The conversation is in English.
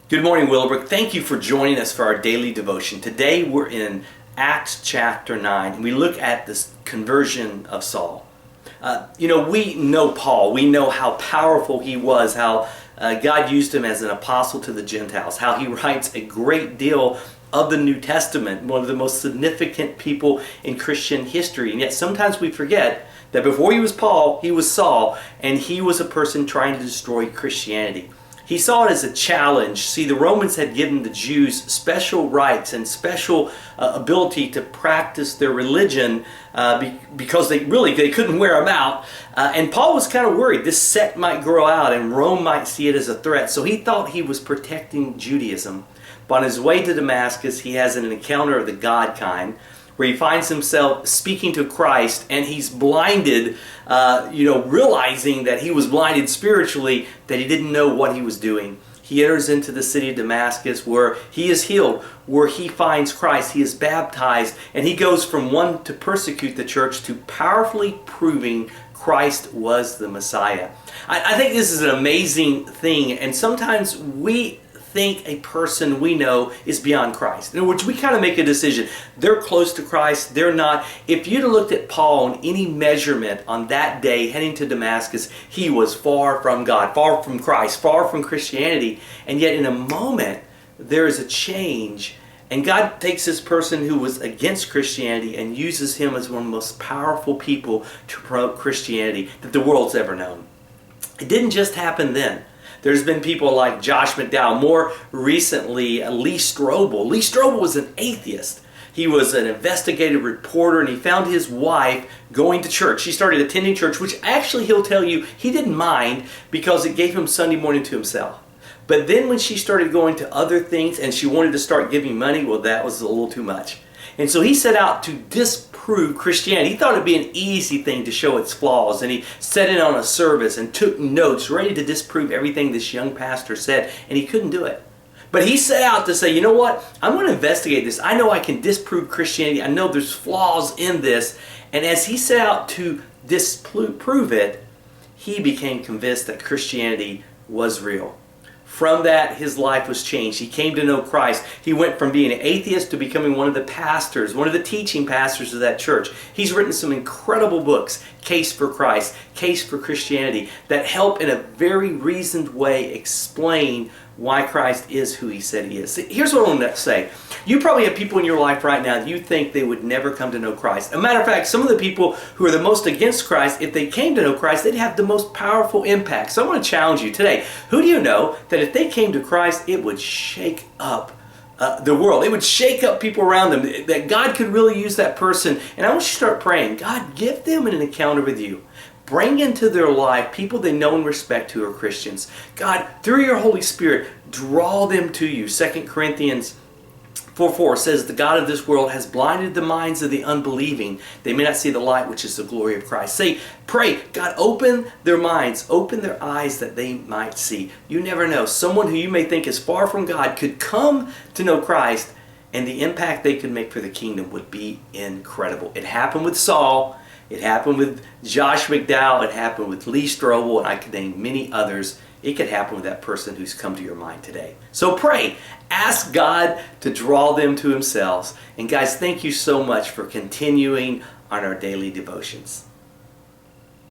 Good morning, Willowbrook. Thank you for joining us for our daily devotion. Today we're in Acts chapter 9, and we look at this conversion of Saul. We know Paul. We know how powerful he was, how God used him as an apostle to the Gentiles, how he writes a great deal of the New Testament, one of the most significant people in Christian history. And yet sometimes we forget that before he was Paul, he was Saul, and he was a person trying to destroy Christianity. He saw it as a challenge. See, the Romans had given the Jews special rights and special ability to practice their religion because they couldn't wear them out. And Paul was kind of worried this sect might grow out and Rome might see it as a threat. So he thought he was protecting Judaism. But on his way to Damascus, he has an encounter of the God kind, where he finds himself speaking to Christ, and he's blinded, realizing that he was blinded spiritually, that he didn't know what he was doing. He enters into the city of Damascus, where he is healed, where he finds Christ, he is baptized, and he goes from one to persecute the church to powerfully proving Christ was the Messiah. I think this is an amazing thing, and sometimes we think a person we know is beyond Christ. In other words, we kind of make a decision. They're close to Christ, they're not. If you'd looked at Paul on any measurement on that day heading to Damascus, he was far from God, far from Christ, far from Christianity. And yet in a moment, there is a change. And God takes this person who was against Christianity and uses him as one of the most powerful people to promote Christianity that the world's ever known. It didn't just happen then. There's been people like Josh McDowell, more recently Lee Strobel. Lee Strobel was an atheist. He was an investigative reporter, and he found his wife going to church. She started attending church, which actually he'll tell you he didn't mind because it gave him Sunday morning to himself. But then when she started going to other things and she wanted to start giving money, well, that was a little too much. And so he set out to disprove Christianity. He thought it'd be an easy thing to show its flaws, and he set in on a service and took notes, ready to disprove everything this young pastor said, and he couldn't do it. But he set out to say, you know what? I'm going to investigate this. I know I can disprove Christianity. I know there's flaws in this. And as he set out to disprove it, he became convinced that Christianity was real. From that, his life was changed. He came to know Christ. He went from being an atheist to becoming one of the pastors, one of the teaching pastors of that church. He's written some incredible books, Case for Christ, Case for Christianity, that help in a very reasoned way explain why Christ is who he said he is. Here's what I want to say. You probably have people in your life right now that you think they would never come to know Christ. As a matter of fact, some of the people who are the most against Christ, if they came to know Christ, they'd have the most powerful impact. So I want to challenge you today. Who do you know that if they came to Christ, it would shake up the world? It would shake up people around them, that God could really use that person. And I want you to start praying, God, give them an encounter with you. Bring into their life people they know and respect who are Christians. God, through your Holy Spirit, draw them to you. 2 Corinthians 4:4 says, the God of this world has blinded the minds of the unbelieving. They may not see the light, which is the glory of Christ. Pray, God, open their minds, open their eyes that they might see. You never know. Someone who you may think is far from God could come to know Christ, and the impact they could make for the kingdom would be incredible. It happened with Saul. It happened with Josh McDowell. It happened with Lee Strobel, and I could name many others. It could happen with that person who's come to your mind today. So pray. Ask God to draw them to himself. And guys, thank you so much for continuing on our daily devotions.